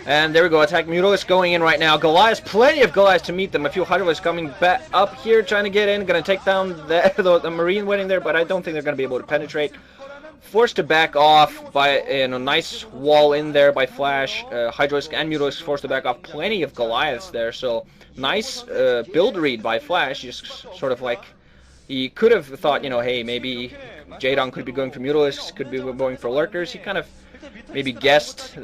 And there we go, attack Mutalisk going in right now. Goliath, plenty of Goliaths to meet them. A few Hydralisks coming back up here, trying to get in. Going to take down the Marine waiting there, but I don't think they're going to be able to penetrate. Forced to back off by a nice wall in there by Flash. Hydralisk and Mutalisk forced to back off. Plenty of Goliaths there, so nice build read by Flash. Just sort of like, he could have thought, you know, hey, maybe Jaedong could be going for Mutalisks, could be going for Lurkers. He kind of maybe guessed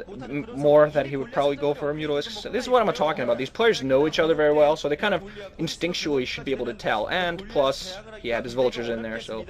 more that he would probably go for a Mutalisk. So this is what I'm talking about. These players know each other very well, so they kind of instinctually should be able to tell. And plus, he had his Vultures in there, so...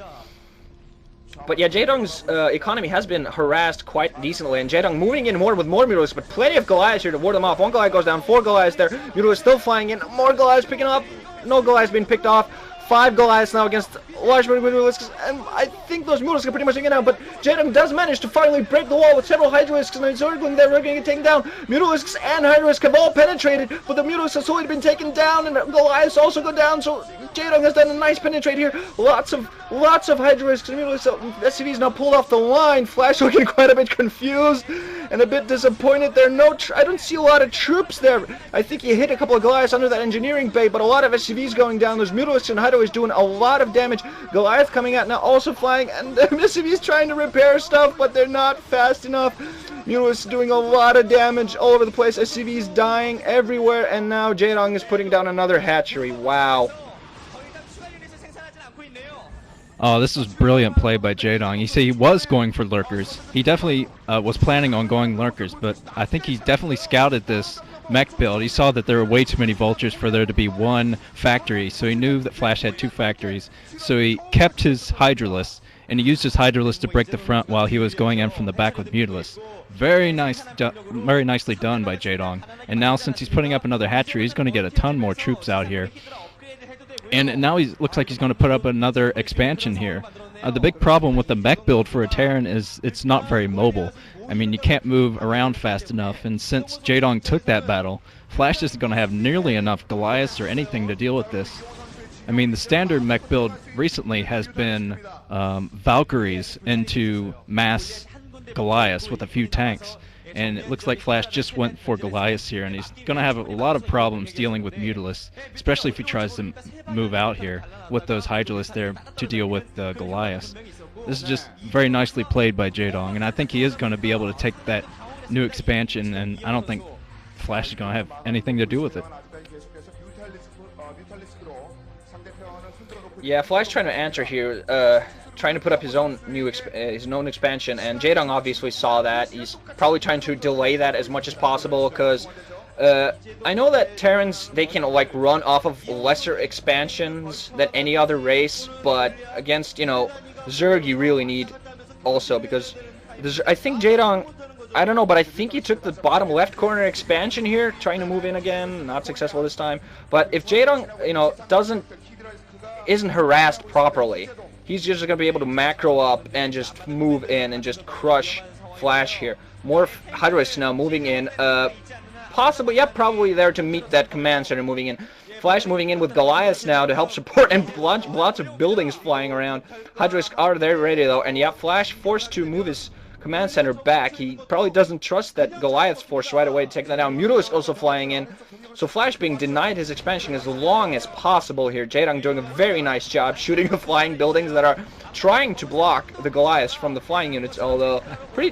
But yeah, Jaedong's economy has been harassed quite decently, and Jaedong moving in more with more Mutalisks, but plenty of Goliaths here to ward them off. One Goliath goes down, 4 Goliaths there. Mutalisks still flying in, more Goliaths picking up, no Goliaths being picked off. 5 Goliaths now against large Mutalisks, and I think those Mutalisks are pretty much taken out, but Jaedong does manage to finally break the wall with several Hydralisks, and Zergling there are going to get taken down. Mutalisks and Hydralisks have all penetrated, but the Mutalisks have slowly been taken down, and Goliaths also go down, so Jaedong has done a nice penetrate here. Lots of Hydralisks and Mutalisks. So SCV's now pulled off the line. Flash looking quite a bit confused and a bit disappointed there. I don't see a lot of troops there. I think he hit a couple of Goliaths under that engineering bay, but a lot of SCVs going down. Those Mutalisks and Hydralisks doing a lot of damage. Goliath coming out now, also flying, and the SCV's trying to repair stuff, but they're not fast enough. Mutalisks doing a lot of damage all over the place. SCV's dying everywhere, and now Jaedong is putting down another hatchery. Wow. Oh, this was brilliant play by Jaedong. You see, he was going for Lurkers. He definitely was planning on going Lurkers, but I think he definitely scouted this mech build. He saw that there were way too many Vultures for there to be one factory, so he knew that Flash had 2 factories. So he kept his Hydralisks, and he used his Hydralisks to break the front while he was going in from the back with Mutalisks. Very nicely done by Jaedong. And now, since he's putting up another hatchery, he's going to get a ton more troops out here. And now he looks like he's going to put up another expansion here. The big problem with the mech build for a Terran is it's not very mobile. I mean, you can't move around fast enough, and since Jaedong took that battle, Flash isn't going to have nearly enough Goliaths or anything to deal with this. I mean, the standard mech build recently has been Valkyries into mass Goliaths with a few tanks. And it looks like Flash just went for Goliaths here, and he's going to have a lot of problems dealing with Mutalisks, especially if he tries to move out here with those Hydralisks there to deal with Goliaths. This is just very nicely played by Jaedong, and I think he is going to be able to take that new expansion, and I don't think Flash is going to have anything to do with it. Yeah, Flash trying to answer here. Trying to put up his own new expansion, and Jaedong obviously saw that. He's probably trying to delay that as much as possible, because I know that Terrans, they can like run off of lesser expansions than any other race, but against, you know, Zerg you really need also, because I think Jaedong, I don't know, but I think he took the bottom left corner expansion here, trying to move in again, not successful this time. But if Jaedong, you know, isn't harassed properly, he's just going to be able to macro up and just move in and just crush Flash here. More Hydralisks now moving in. Possibly, yeah, probably there to meet that command center moving in. Flash moving in with Goliaths now to help support, and lots of buildings flying around. Hydralisks are there ready though, and yeah, Flash forced to move his command center back. He probably doesn't trust that Goliath's force right away to take that down. Mutalisk also flying in. So Flash being denied his expansion as long as possible here. Jaedong doing a very nice job shooting the flying buildings that are trying to block the Goliaths from the flying units, although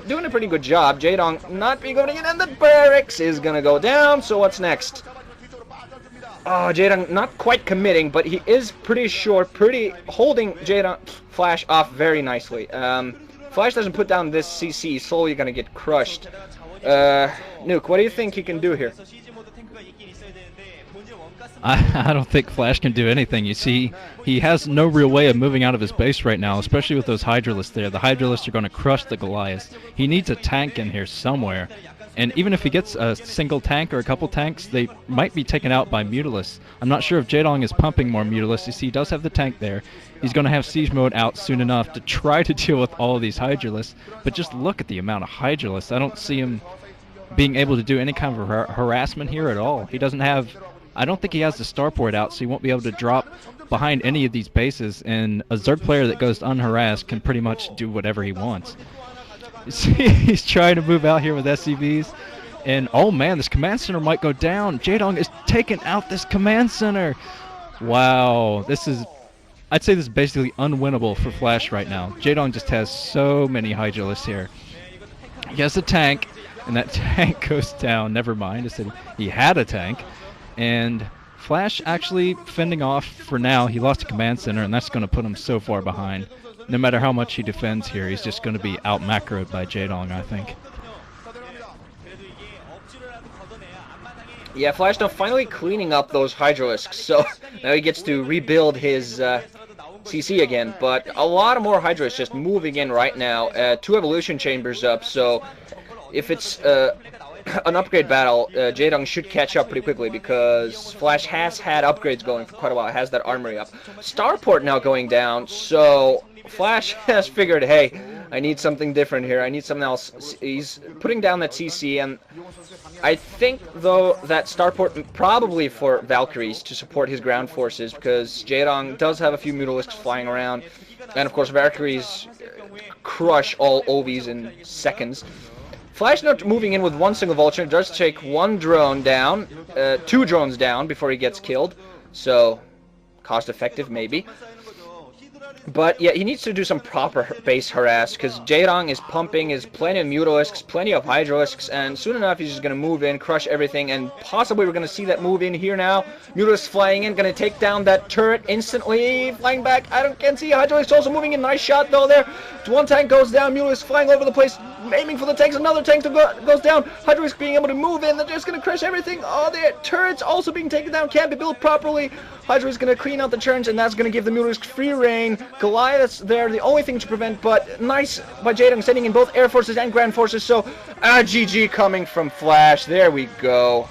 doing a pretty good job. Jaedong not being going in, and the barracks is going to go down. So what's next? Oh, Jaedong not quite committing, but he is pretty sure, holding Flash off very nicely. Flash doesn't put down this CC, he's slowly going to get crushed. Nuke, what do you think he can do here? I don't think Flash can do anything. You see, he has no real way of moving out of his base right now, especially with those Hydralisks there. The Hydralisks are going to crush the Goliaths. He needs a tank in here somewhere. And even if he gets a single tank or a couple tanks, they might be taken out by Mutalisks. I'm not sure if Jaedong is pumping more Mutalisks. You see, he does have the tank there. He's going to have Siege Mode out soon enough to try to deal with all of these Hydralisks. But just look at the amount of Hydralisks. I don't see him being able to do any kind of harassment here at all. He doesn't have... I don't think he has the starport out, so he won't be able to drop behind any of these bases, and a Zerg player that goes unharassed can pretty much do whatever he wants. See, he's trying to move out here with SCVs. And, oh man, this command center might go down. Jaedong is taking out this command center. Wow, this is... I'd say this is basically unwinnable for Flash right now. Jaedong just has so many Hydralisks here. He has a tank, and that tank goes down. Never mind, I said he had a tank. And Flash actually fending off for now. He lost a command center, and that's going to put him so far behind. No matter how much he defends here, he's just going to be out-macroed by Jaedong, I think. Yeah, Flash now finally cleaning up those Hydralisks, so now he gets to rebuild his CC again. But a lot of more Hydralisks just moving in right now. 2 evolution chambers up, so if it's an upgrade battle, Jaedong should catch up pretty quickly because Flash has had upgrades going for quite a while. It has that armory up. Starport now going down, so Flash has figured, hey, I need something different here. I need something else. He's putting down that CC, and I think, though, that Starport probably for Valkyries to support his ground forces because Jaedong does have a few Mutalisks flying around, and of course Valkyries crush all OVs in seconds. Flash not moving in with 1 single vulture, does take 1 drone down, 2 drones down before he gets killed, so cost effective maybe. But yeah, he needs to do some proper base harass because Jaedong is pumping his plenty of Mutalisks, plenty of Hydralisks, and soon enough he's just going to move in, crush everything, and possibly we're going to see that move in here now. Mutalisks flying in, going to take down that turret instantly, flying back. Can't see Hydralisks also moving in. Nice shot though there. 1 tank goes down, Mutalisks flying over the place, aiming for the tanks. Another tank goes down. Hydralisks being able to move in. They're just going to crush everything. Oh, the turrets also being taken down. Can't be built properly. Hydralisks going to clean out the turrets, and that's going to give the Mutalisks free reign. Goliath's there, the only thing to prevent, but nice by Jaedong sending in both air forces and ground forces, so GG coming from Flash. There we go.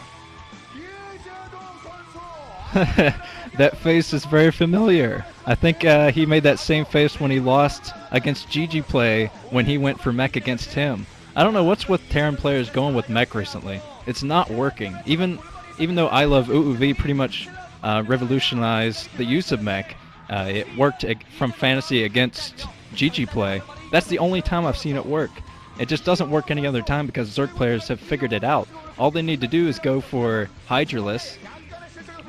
That face is very familiar. I think he made that same face when he lost against GG Play when he went for mech against him. I don't know what's with Terran players going with mech recently. It's not working. Even though I Love UUV pretty much revolutionized the use of mech, it worked from Fantasy against GG Play. That's the only time I've seen it work. It just doesn't work any other time because Zerg players have figured it out. All they need to do is go for Hydralisks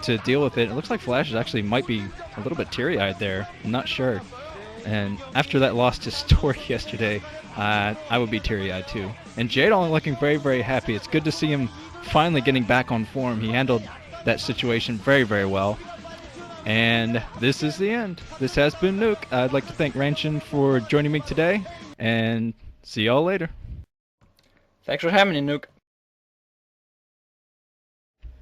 to deal with it. It looks like Flash actually might be a little bit teary-eyed there. I'm not sure. And after that loss to Stork yesterday, I would be teary-eyed too. And Jaedong looking very, very happy. It's good to see him finally getting back on form. He handled that situation very, very well. And this is the end. This has been Nuke. I'd like to thank Ranchin for joining me today, and see y'all later. Thanks for having me, Nuke.